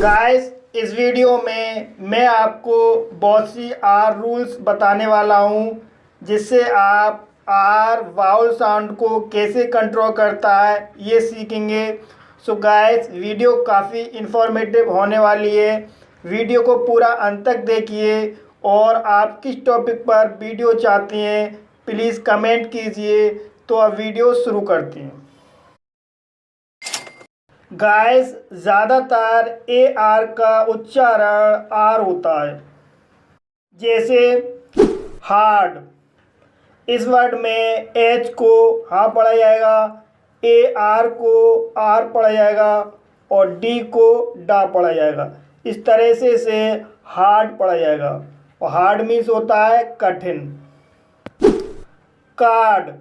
Guys, इस video में मैं आपको बहुत सी आर रूल्स बताने वाला हूँ जिससे आप आर वाउल साउंड को कैसे कंट्रोल करता है ये सीखेंगे। सो गाइस, वीडियो काफ़ी इंफॉर्मेटिव होने वाली है। वीडियो को पूरा अंत तक देखिए और आप किस टॉपिक पर वीडियो चाहते हैं प्लीज़ कमेंट कीजिए। तो अब वीडियो शुरू करते हैं। गाइस, ज़्यादातर ए आर का उच्चारण आर होता है, जैसे हार्ड। इस वर्ड में एच को हा पढ़ा जाएगा, ए आर को आर पढ़ा जाएगा और डी को डा पढ़ा जाएगा। इस तरह से हार्ड पढ़ा जाएगा और हार्ड मीन्स होता है कठिन। कार्ड।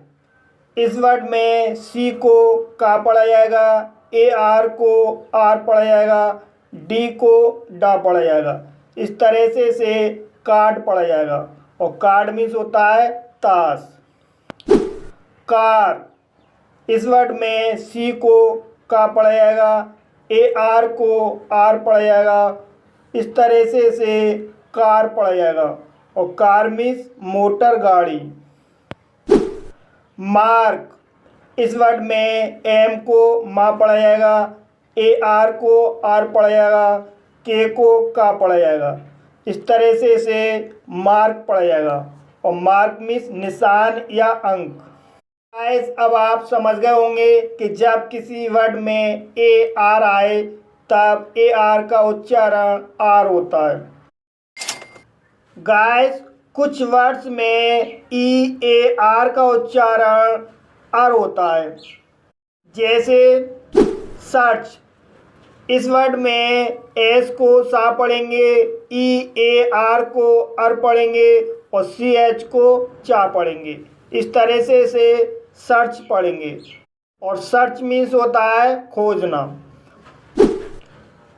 इस वर्ड में सी को का पढ़ा जाएगा, ए आर को आर पढ़ा जाएगा, डी को डा पढ़ा जाएगा। इस तरह से कार्ड पढ़ा जाएगा और कार्ड मीन्स होता है ताश। कार। इस वर्ड में सी को का पढ़ा जाएगा, ए आर को आर पढ़ा जाएगा। इस तरह से कार पढ़ा जाएगा और कार मीन्स मोटर गाड़ी। मार्क। इस वर्ड में एम को मा पढ़ा जाएगा, ए आर को आर पढ़ा जाएगा, के को का पढ़ा जाएगा। इस तरह से मार्क पढ़ा जाएगा और मार्क मीन्स निशान या अंक। गाइस, अब आप समझ गए होंगे कि जब किसी वर्ड में ए आर आए तब ए आर का उच्चारण आर होता है। गाइस, कुछ वर्ड्स में ई ए आर का उच्चारण आर होता है, जैसे सर्च। इस वर्ड में एस को सा पढ़ेंगे, ई ए आर को अर पढ़ेंगे और सी एच को चा पढ़ेंगे। इस तरह से सर्च पढ़ेंगे और सर्च मीन्स होता है खोजना।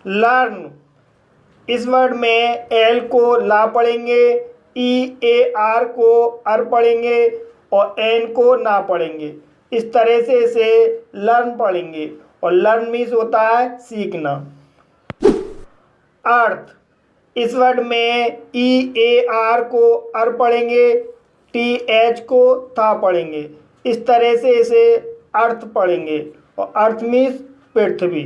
लर्न। इस वर्ड में एल को ला पढ़ेंगे, ई ए आर को अर पढ़ेंगे और एन को ना पढ़ेंगे। इस तरह से लर्न पढ़ेंगे और लर्न मीन्स होता है सीखना। अर्थ। इस वर्ड में ई ए आर को अर पढ़ेंगे, टी एच को था पढ़ेंगे। इस तरह से अर्थ पढ़ेंगे और अर्थ मीन्स पृथ्वी।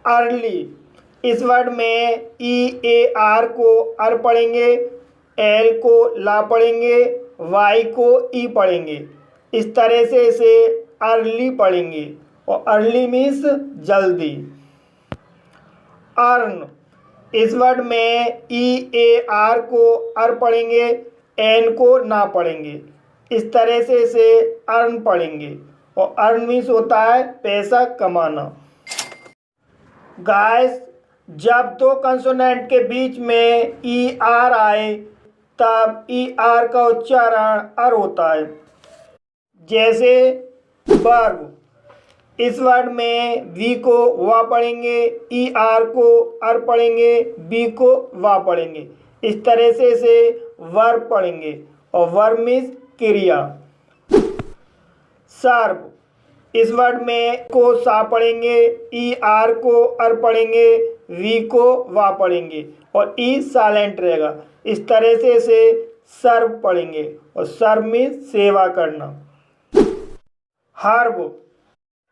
अर्ली। इस वर्ड में ई ए आर को अर पढ़ेंगे, एल को ला पढ़ेंगे, वाई को ई पढ़ेंगे। इस तरह से अर्ली पढ़ेंगे और अर्ली मीन्स जल्दी। अर्न। इस वर्ड में ई ए आर को अर पढ़ेंगे, एन को ना पढ़ेंगे। इस तरह से अर्न पढ़ेंगे और अर्न मीन्स होता है पैसा कमाना। गाइस, जब दो कंसोनेंट के बीच में ई आर आए तब ई आर का उच्चारण अर होता है, जैसे वर्ब। इस वर्ड में वी को वा पढ़ेंगे, ई आर को अर पढ़ेंगे, बी को वा पढ़ेंगे। इस तरह से वर्ब पढ़ेंगे और वर्ब मीन्स क्रिया। सर्व। इस वर्ड में को सा पढ़ेंगे, ई आर को अर पढ़ेंगे, वी को वा पढ़ेंगे और ई साइलेंट रहेगा। इस तरह से सर्व पढ़ेंगे और सर्व मीन्स सेवा करना। हर्ब।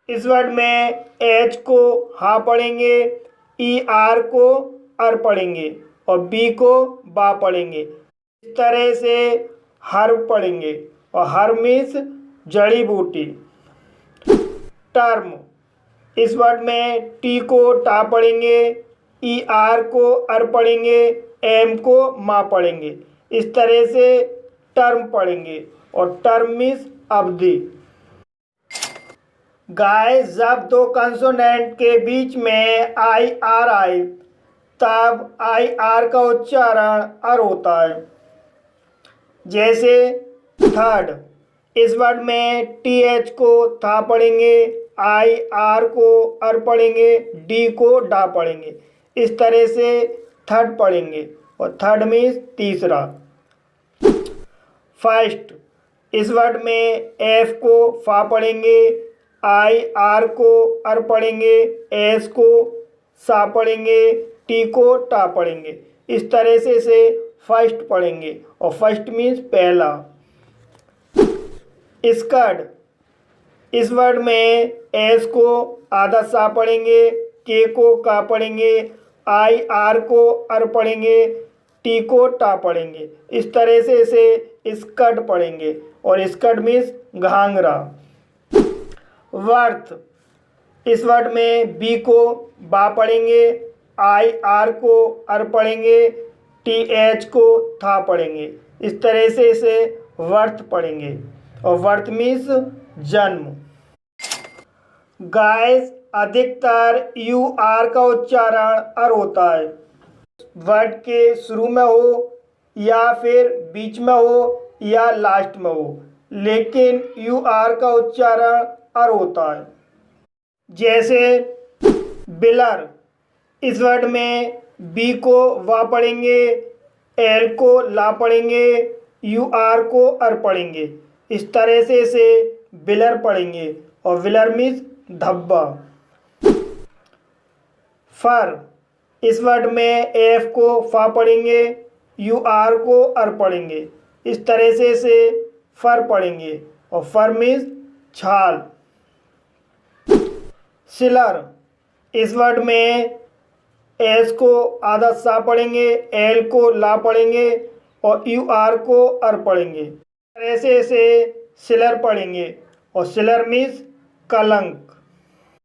इस वर्ड में एच को हा पढ़ेंगे, ई आर को अर पढ़ेंगे और बी को बा पढ़ेंगे। इस तरह से हर्ब पढ़ेंगे और हर्ब मीन्स जड़ी बूटी। टर्म। इस वर्ड में टी को टा पढ़ेंगे, ई आर को अर पढ़ेंगे, एम को मा पढ़ेंगे। इस तरह से टर्म पढ़ेंगे और टर्म मीन्स अवधि। गाइस, जब दो कंसोनेंट के बीच में आई आर आए तब आई आर का उच्चारण अर होता है, जैसे थर्ड। इस वर्ड में टी एच को था पढ़ेंगे, आई आर को अर पढ़ेंगे, डी को डा पढ़ेंगे। इस तरह से थर्ड पढ़ेंगे और थर्ड मीन्स तीसरा। फर्स्ट। इस वर्ड में एफ को फा पढ़ेंगे, आई आर को अर पढ़ेंगे, एस को सा पढ़ेंगे, टी को टा पढ़ेंगे। इस तरह से इसे फर्स्ट पढ़ेंगे और फर्स्ट मीन्स पहला। स्कर्ट, इस वर्ड में एस को आधा सा पढ़ेंगे, के को का पढ़ेंगे, आई आर को अर पढ़ेंगे, टी को टा पढ़ेंगे। इस तरह से इसे स्कर्ट पढ़ेंगे और स्कर्ट मीन्स घाघरा। वर्थ, इस वर्ड में बी को बा पढ़ेंगे, आई आर को अर पढ़ेंगे, टी एच को था पढ़ेंगे। इस तरह से इसे वर्थ पढ़ेंगे और वर्थ मीन्स जन्म। गाइस, अधिकतर यू आर का उच्चारण अर होता है। वर्ड के शुरू में हो या फिर बीच में हो या लास्ट में हो, लेकिन यू आर का उच्चारण अर होता है। जैसे बिलर, इस वर्ड में बी को वा पढ़ेंगे, एल को ला पढ़ेंगे, यू आर को अर पढ़ेंगे। इस तरह से इसे बिलर पढ़ेंगे और विलर मीन्स धब्बा। फर, इस वर्ड में एफ को फा पढ़ेंगे, यू आर को अर पढ़ेंगे। इस तरह से इसे फर पढ़ेंगे और फर मीन्स छाल। सिलर, इस वर्ड में एस को आधा सा पढ़ेंगे, एल को ला पढ़ेंगे और यू आर को अर पढ़ेंगे। इस तरह से इसे सिलर पढ़ेंगे और सिलर मीन्स कलंक।